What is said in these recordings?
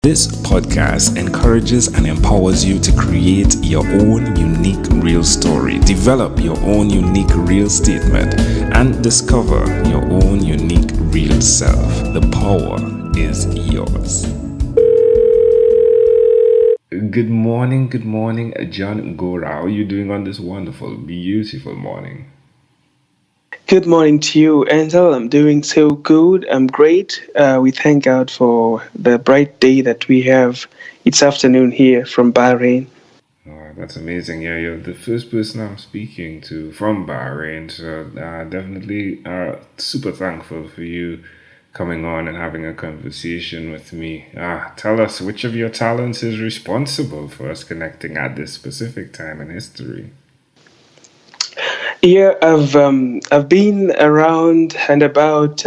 This podcast encourages and empowers you to create your own unique real story, develop your own unique real statement, and discover your own unique real self. The power is yours. Good morning, John Gora. How are you doing on this wonderful, beautiful morning? Good morning to you, Angel. I'm doing so good. I'm great. We thank God for the bright day that we have. It's afternoon here from Bahrain. Oh, that's amazing. Yeah, you're the first person I'm speaking to from Bahrain. So definitely super thankful for you coming on and having a conversation with me. Tell us which of your talents is responsible for us connecting at this specific time in history. Yeah, I've been around and about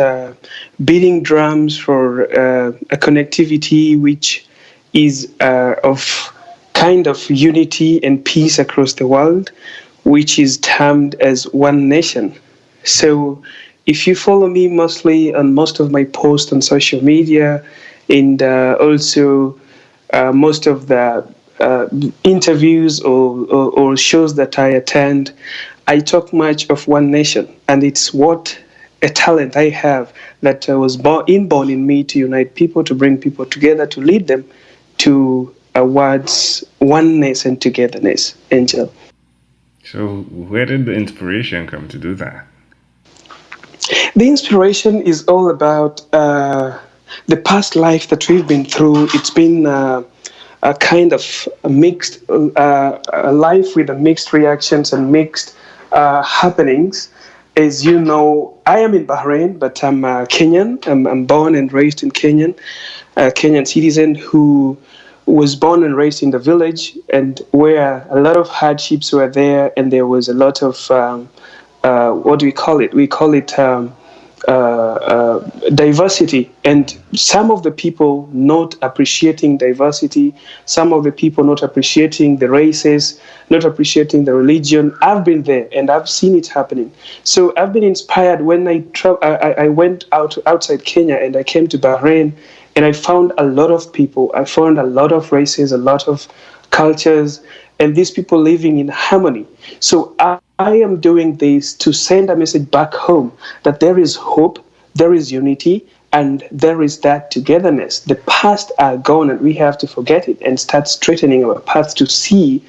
beating drums for a connectivity which is of kind of unity and peace across the world, which is termed as One Nation. So, if you follow me mostly on most of my posts on social media, and also most of the interviews or shows that I attend, I talk much of One Nation, and it's what a talent I have that was inborn in me to unite people, to bring people together, to lead them towards oneness and togetherness. Angel. So, where did the inspiration come to do that? The inspiration is all about the past life that we've been through. It's been a kind of a mixed a life with a mixed reactions and mixed happenings. As you know, I am in Bahrain, but I'm Kenyan. I'm born and raised in Kenyan, a Kenyan citizen who was born and raised in the village, and where a lot of hardships were there, and there was a lot of what do we call it? We call it diversity, and some of the people not appreciating diversity, some of the people not appreciating the races, not appreciating the religion. I've been there and I've seen it happening. So I've been inspired when I went outside Kenya and I came to Bahrain, and I found a lot of people. I found a lot of races, a lot of cultures, and these people living in harmony. So I am doing this to send a message back home that there is hope, there is unity, and there is that togetherness. The past are gone and we have to forget it and start straightening our path to see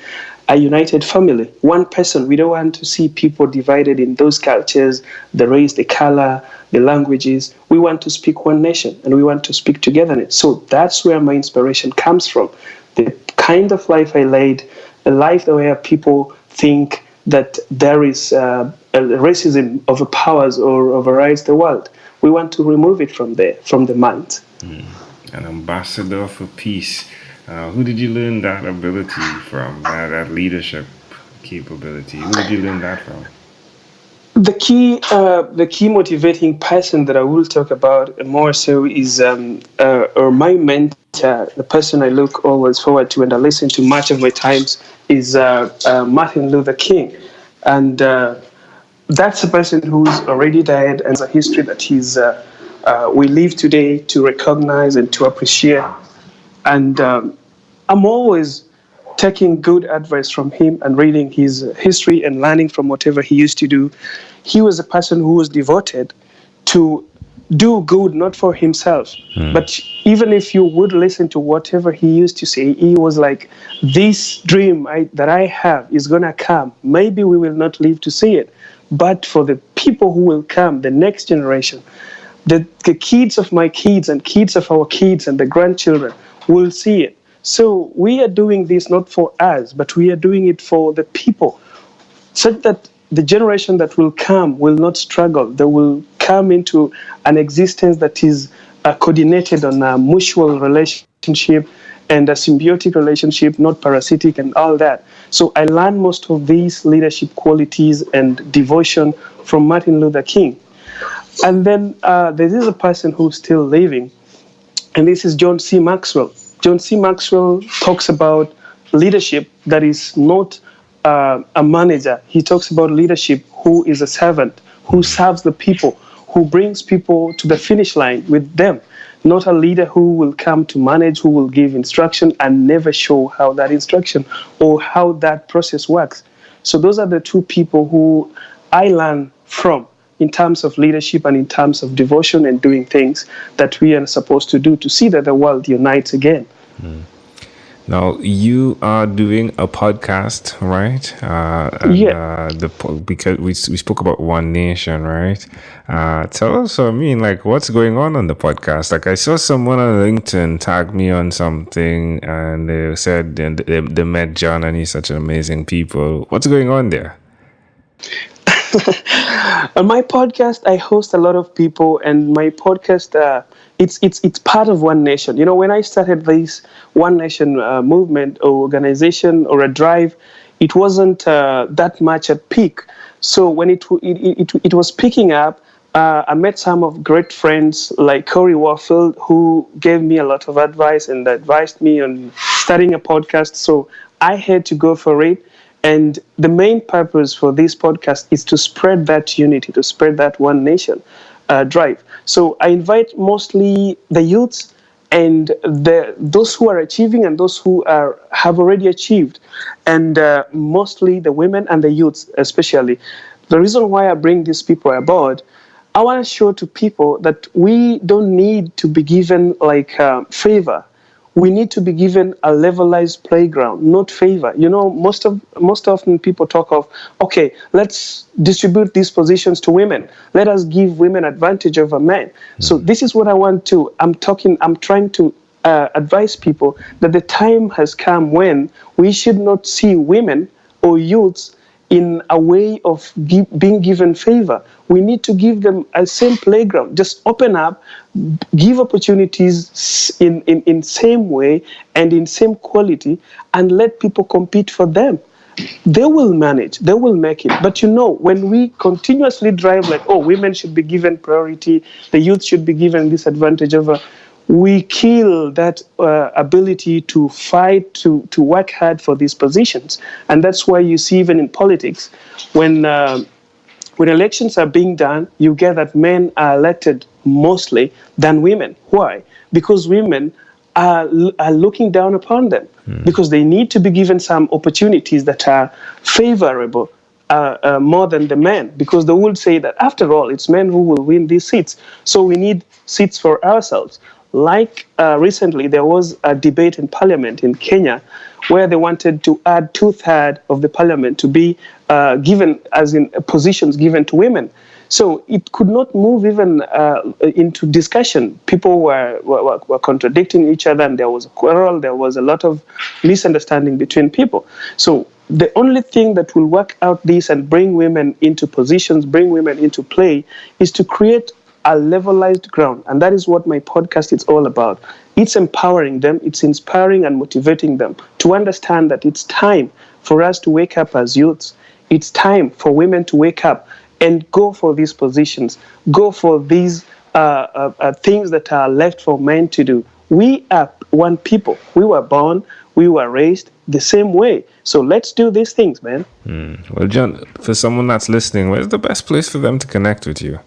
a united family. One person. We don't want to see people divided in those cultures, the race, the color, the languages. We want to speak one nation and we want to speak togetherness. So that's where my inspiration comes from. The kind of life I led, a life where people think that there is a racism overpowers or overrides the world. We want to remove it from there, from the mind. An ambassador for peace. Who did you learn that ability from, that leadership capability? Who did you learn that from? The key motivating person that I will talk about more so is or my mentor, the person I look always forward to and I listen to much of my times is Martin Luther King, and that's a person who's already died and a history that we live today to recognize and to appreciate. And I'm always taking good advice from him and reading his history and learning from whatever he used to do. He was a person who was devoted to do good, not for himself. But even if you would listen to whatever he used to say, he was like, this dream that I have is going to come. Maybe we will not live to see it. But for the people who will come, the next generation, the kids of my kids and kids of our kids and the grandchildren will see it. So we are doing this not for us, but we are doing it for the people, such that the generation that will come will not struggle. They will come into an existence that is coordinated on a mutual relationship and a symbiotic relationship, not parasitic and all that. So I learned most of these leadership qualities and devotion from Martin Luther King. And then there is a person who's still living, and this is John C. Maxwell. John C. Maxwell talks about leadership that is not a manager. He talks about leadership who is a servant, who serves the people, who brings people to the finish line with them. not a leader who will come to manage, who will give instruction and never show how that instruction or how that process works. So those are the two people who I learn from in terms of leadership and in terms of devotion and doing things that we are supposed to do to see that the world unites again. Now, you are doing a podcast, right? Because we spoke about One Nation, right? Tell us, like, what's going on the podcast? Like, I saw someone on LinkedIn tag me on something, and they said they met John, and he's such an amazing people. What's going on there? On my podcast, I host a lot of people, and my podcast, it's part of One Nation. You know, when I started this One Nation movement or organization or a drive, it wasn't that much at peak. So when it was picking up, I met some of great friends like Corey Warfield, who gave me a lot of advice and advised me on starting a podcast. So I had to go for it. And the main purpose for this podcast is to spread that unity, to spread that One Nation drive. So I invite mostly the youths and those who are achieving and those who have already achieved, and mostly the women and the youths especially. The reason why I bring these people aboard, I want to show to people that we don't need to be given like favor. We need to be given a levelized playground, not favor. You know, most often people talk of, okay, let's distribute these positions to women. Let us give women advantage over men. So this is what I want to. I'm trying to advise people that the time has come when we should not see women or youths in a way of being given favor. We need to give them a same playground. Just open up, give opportunities in same way and in same quality, and let people compete for them. They will manage, they will make it. But you know, when we continuously drive like, oh, women should be given priority, the youth should be given this advantage over, we kill that ability to fight, to work hard for these positions. And that's why you see even in politics, when elections are being done, you get that men are elected mostly than women. Why? Because women are looking down upon them, because they need to be given some opportunities that are favorable more than the men, because they will say that after all, it's men who will win these seats. So we need seats for ourselves. Like recently, there was a debate in Parliament in Kenya where they wanted to add 2/3 of the Parliament to be given, as in positions given to women. So it could not move even into discussion. People were contradicting each other, and there was a quarrel. There was a lot of misunderstanding between people. So the only thing that will work out this and bring women into positions, bring women into play, is to create a levelized ground. And that is what my podcast is all about. It's empowering them, it's inspiring and motivating them to understand that it's time for us to wake up as youths. It's time for women to wake up and go for these positions, go for these things that are left for men to do. We are one people. We were born, we were raised the same way. So let's do these things, man. Well, John, for someone that's listening, where's the best place for them to connect with you?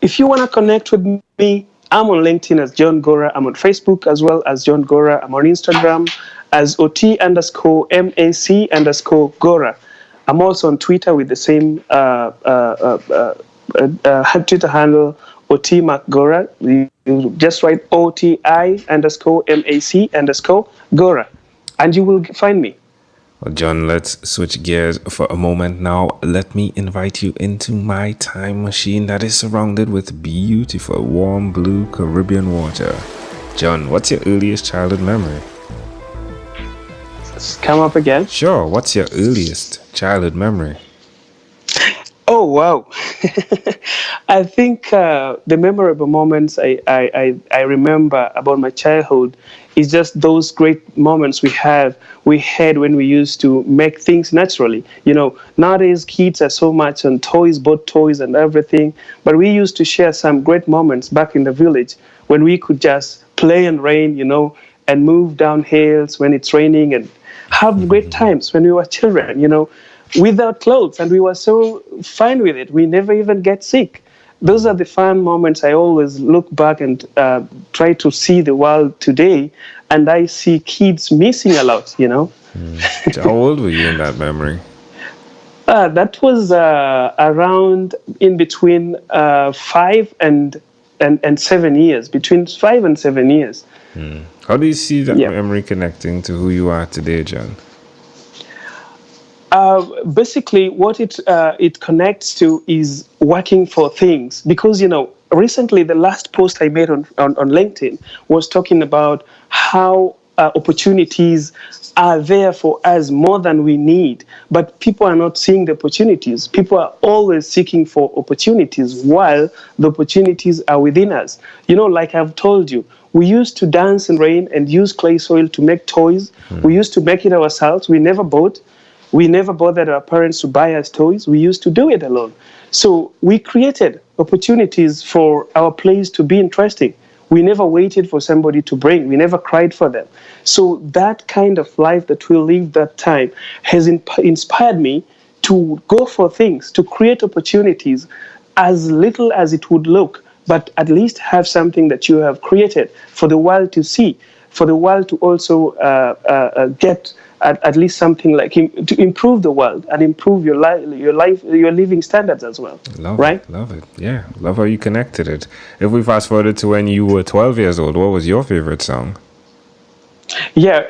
If you want to connect with me, I'm on LinkedIn as John Gora. I'm on Facebook as well as John Gora. I'm on Instagram as OT_MAC_Gora. I'm also on Twitter with the same Twitter handle, OT_MacGora. You just write OTI_MAC_Gora, and you will find me. Well, John, let's switch gears for a moment now. Let me invite you into my time machine that is surrounded with beautiful, warm blue Caribbean water. John, what's your earliest childhood memory? Come up again? Sure, what's your earliest childhood memory? Oh, wow. I think the memorable moments I remember about my childhood is just those great moments we had when we used to make things naturally. You know, nowadays kids are so much on toys, bought toys and everything, but we used to share some great moments back in the village when we could just play in rain, you know, and move down hills when it's raining and have great times when we were children, you know, without clothes, and we were so fine with it. We never even get sick. those are the fun moments. I always look back and try to see the world today, and I see kids missing a lot, How old were you in that memory? That was around in between 5 and 7 years, between 5 and 7 years. How do you see that memory connecting to who you are today, John? Basically, what it connects to is working for things. Because, recently the last post I made on LinkedIn was talking about how opportunities are there for us more than we need. But people are not seeing the opportunities. People are always seeking for opportunities while the opportunities are within us. Like I've told you, we used to dance in rain and use clay soil to make toys. We used to make it ourselves. We never bought. We never bothered our parents to buy us toys. We used to do it alone. So we created opportunities for our plays to be interesting. We never waited for somebody to bring. We never cried for them. So that kind of life that we lived that time has inspired me to go for things, to create opportunities as little as it would look, but at least have something that you have created for the world to see, for the world to also get at least something like to improve the world and improve your life, your living standards as well. Love it. Yeah, love how you connected it. If we fast forward to when you were 12 years old, what was your favorite song? Yeah,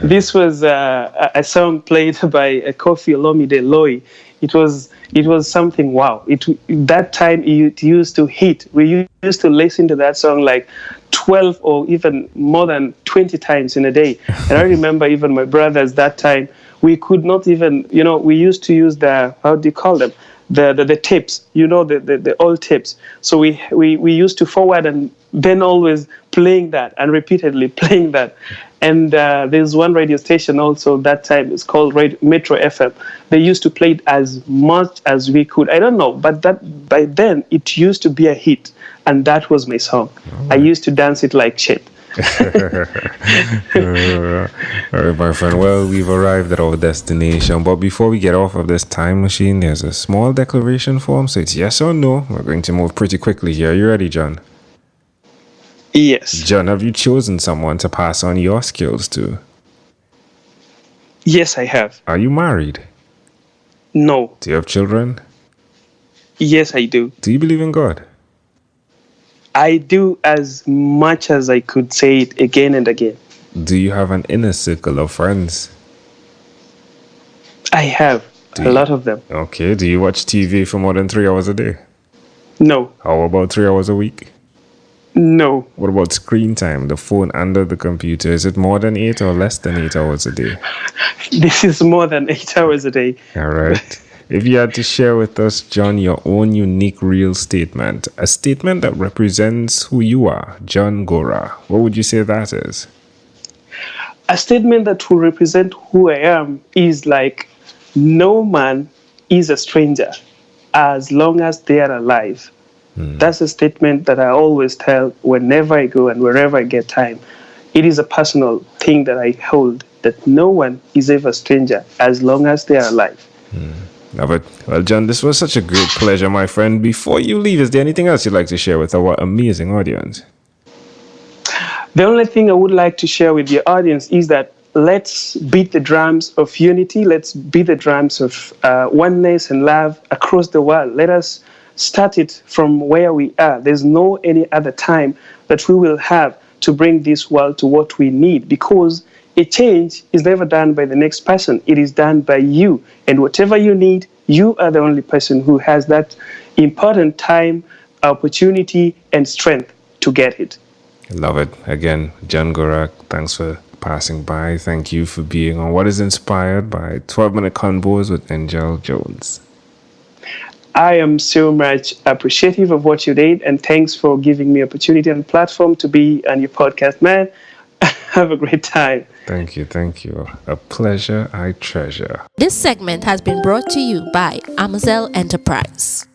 this was a song played by Kofi Olomide Loy. It was something wow. That time it used to hit. We used to listen to that song like 12 or even more than 20 times in a day. And I remember even my brothers that time, we could not even, we used to use the, how do you call them? The tapes, the old tapes. So we used to forward and then always playing that and repeatedly playing that. And there's one radio station also that time, it's called Metro FM. They used to play it as much as we could. I don't know, but that by then it used to be a hit. And that was my song. I used to dance it like shit. All right, my friend. Well, we've arrived at our destination. But before we get off of this time machine, there's a small declaration form. So it's yes or no. We're going to move pretty quickly here. Are you ready, John? Yes. John, have you chosen someone to pass on your skills to? Yes, I have. Are you married? No. Do you have children? Yes, I do. Do you believe in God? I do, as much as I could say it again and again. Do you have an inner circle of friends? I have a lot of them. Okay. Do you watch TV for more than 3 hours a day? No. How about 3 hours a week? No. What about screen time, the phone under the computer? Is it more than 8 or less than 8 hours a day? This is more than 8 hours a day. All right. If you had to share with us, John, your own unique real statement, a statement that represents who you are, John Gora, what would you say that is? A statement that will represent who I am is like, no man is a stranger as long as they are alive. That's a statement that I always tell whenever I go and wherever I get time. It is a personal thing that I hold, that no one is ever a stranger as long as they are alive. Love it. Well, John, this was such a great pleasure, my friend. Before you leave, is there anything else you'd like to share with our amazing audience? The only thing I would like to share with your audience is that let's beat the drums of unity. Let's beat the drums of oneness and love across the world. Let us start it from where we are. There's no any other time that we will have to bring this world to what we need, because a change is never done by the next person. It is done by you. And whatever you need, you are the only person who has that important time, opportunity, and strength to get it. Love it. Again, John Gora, thanks for passing by. Thank you for being on what is inspired by 12-Minute Convos with Angel Jones. I am so much appreciative of what you did, and thanks for giving me opportunity and platform to be on your podcast, man. Have a great time. Thank you. A pleasure I treasure. This segment has been brought to you by Amazel Enterprise.